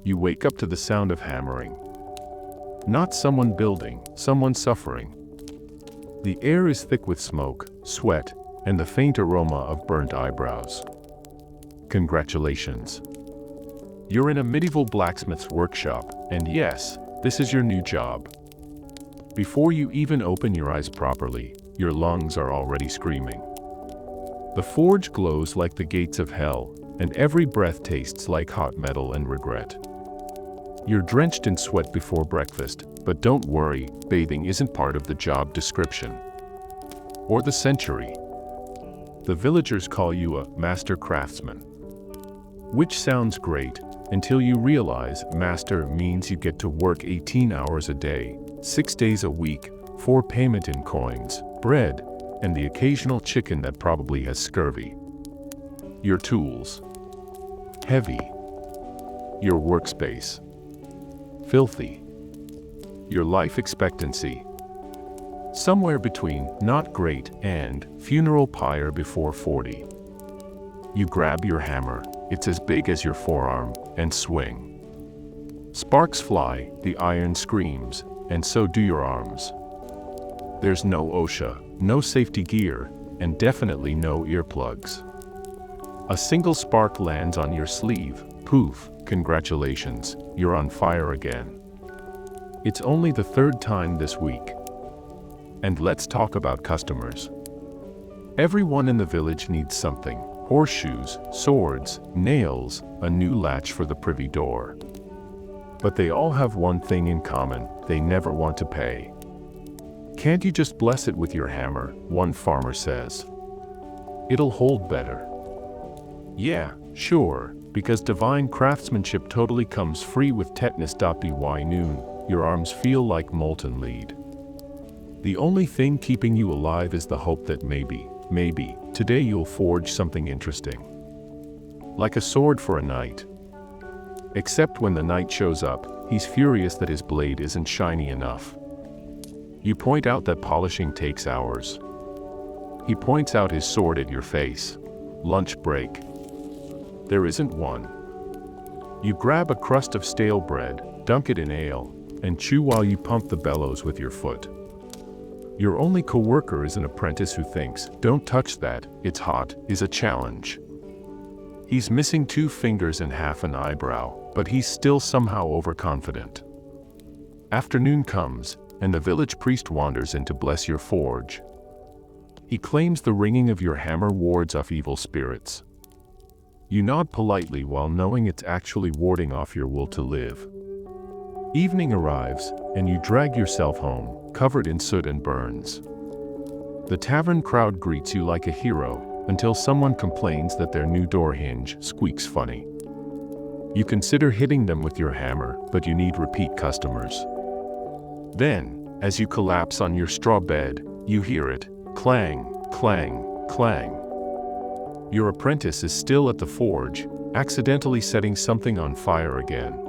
You wake up to the sound of hammering. Not someone building, someone suffering. The air is thick with smoke, sweat, and the faint aroma of burnt eyebrows. Congratulations. You're in a medieval blacksmith's workshop, and yes, this is your new job. Before you even open your eyes properly, your lungs are already screaming. The forge glows like the gates of hell, and every breath tastes like hot metal and regret. You're drenched in sweat before breakfast, but don't worry, bathing isn't part of the job description. Or the century. The villagers call you a master craftsman. Which sounds great, until you realize master means you get to work 18 hours a day, 6 days a week, for payment in coins, bread, and the occasional chicken that probably has scurvy. Your tools. Heavy. Your workspace. Filthy. Your life expectancy. Somewhere between not great and funeral pyre before 40. You grab your hammer, it's as big as your forearm, and swing. Sparks fly, the iron screams, and so do your arms. There's no OSHA, no safety gear, and definitely no earplugs. A single spark lands on your sleeve, poof, congratulations, you're on fire again. It's only the third time this week. And let's talk about customers. Everyone in the village needs something: horseshoes, swords, nails, a new latch for the privy door. But they all have one thing in common: they never want to pay. Can't you just bless it with your hammer? One farmer says. It'll hold better. Yeah, sure, because divine craftsmanship totally comes free with tetanus.by noon. Your arms feel like molten lead. The only thing keeping you alive is the hope that maybe, today you'll forge something interesting. Like a sword for a knight. Except when the knight shows up, he's furious that his blade isn't shiny enough. You point out that polishing takes hours. He points out his sword at your face. Lunch break. There isn't one. You grab a crust of stale bread, dunk it in ale, and chew while you pump the bellows with your foot. Your only coworker is an apprentice who thinks, "Don't touch that, it's hot," is a challenge. He's missing 2 fingers and half an eyebrow, but he's still somehow overconfident. Afternoon comes, and the village priest wanders in to bless your forge. He claims the ringing of your hammer wards off evil spirits. You nod politely while knowing it's actually warding off your will to live. Evening arrives, and you drag yourself home, covered in soot and burns. The tavern crowd greets you like a hero, until someone complains that their new door hinge squeaks funny. You consider hitting them with your hammer, but you need repeat customers. Then, as you collapse on your straw bed, you hear it, clang, clang, clang. Your apprentice is still at the forge, accidentally setting something on fire again.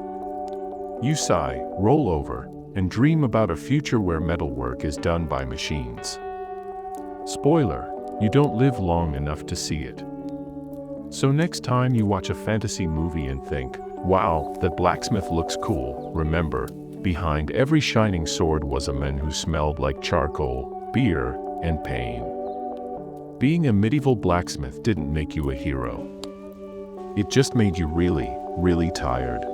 You sigh, roll over, and dream about a future where metalwork is done by machines. Spoiler, you don't live long enough to see it. So next time you watch a fantasy movie and think, "Wow, that blacksmith looks cool," remember, behind every shining sword was a man who smelled like charcoal, beer, and pain. Being a medieval blacksmith didn't make you a hero. It just made you really, really tired.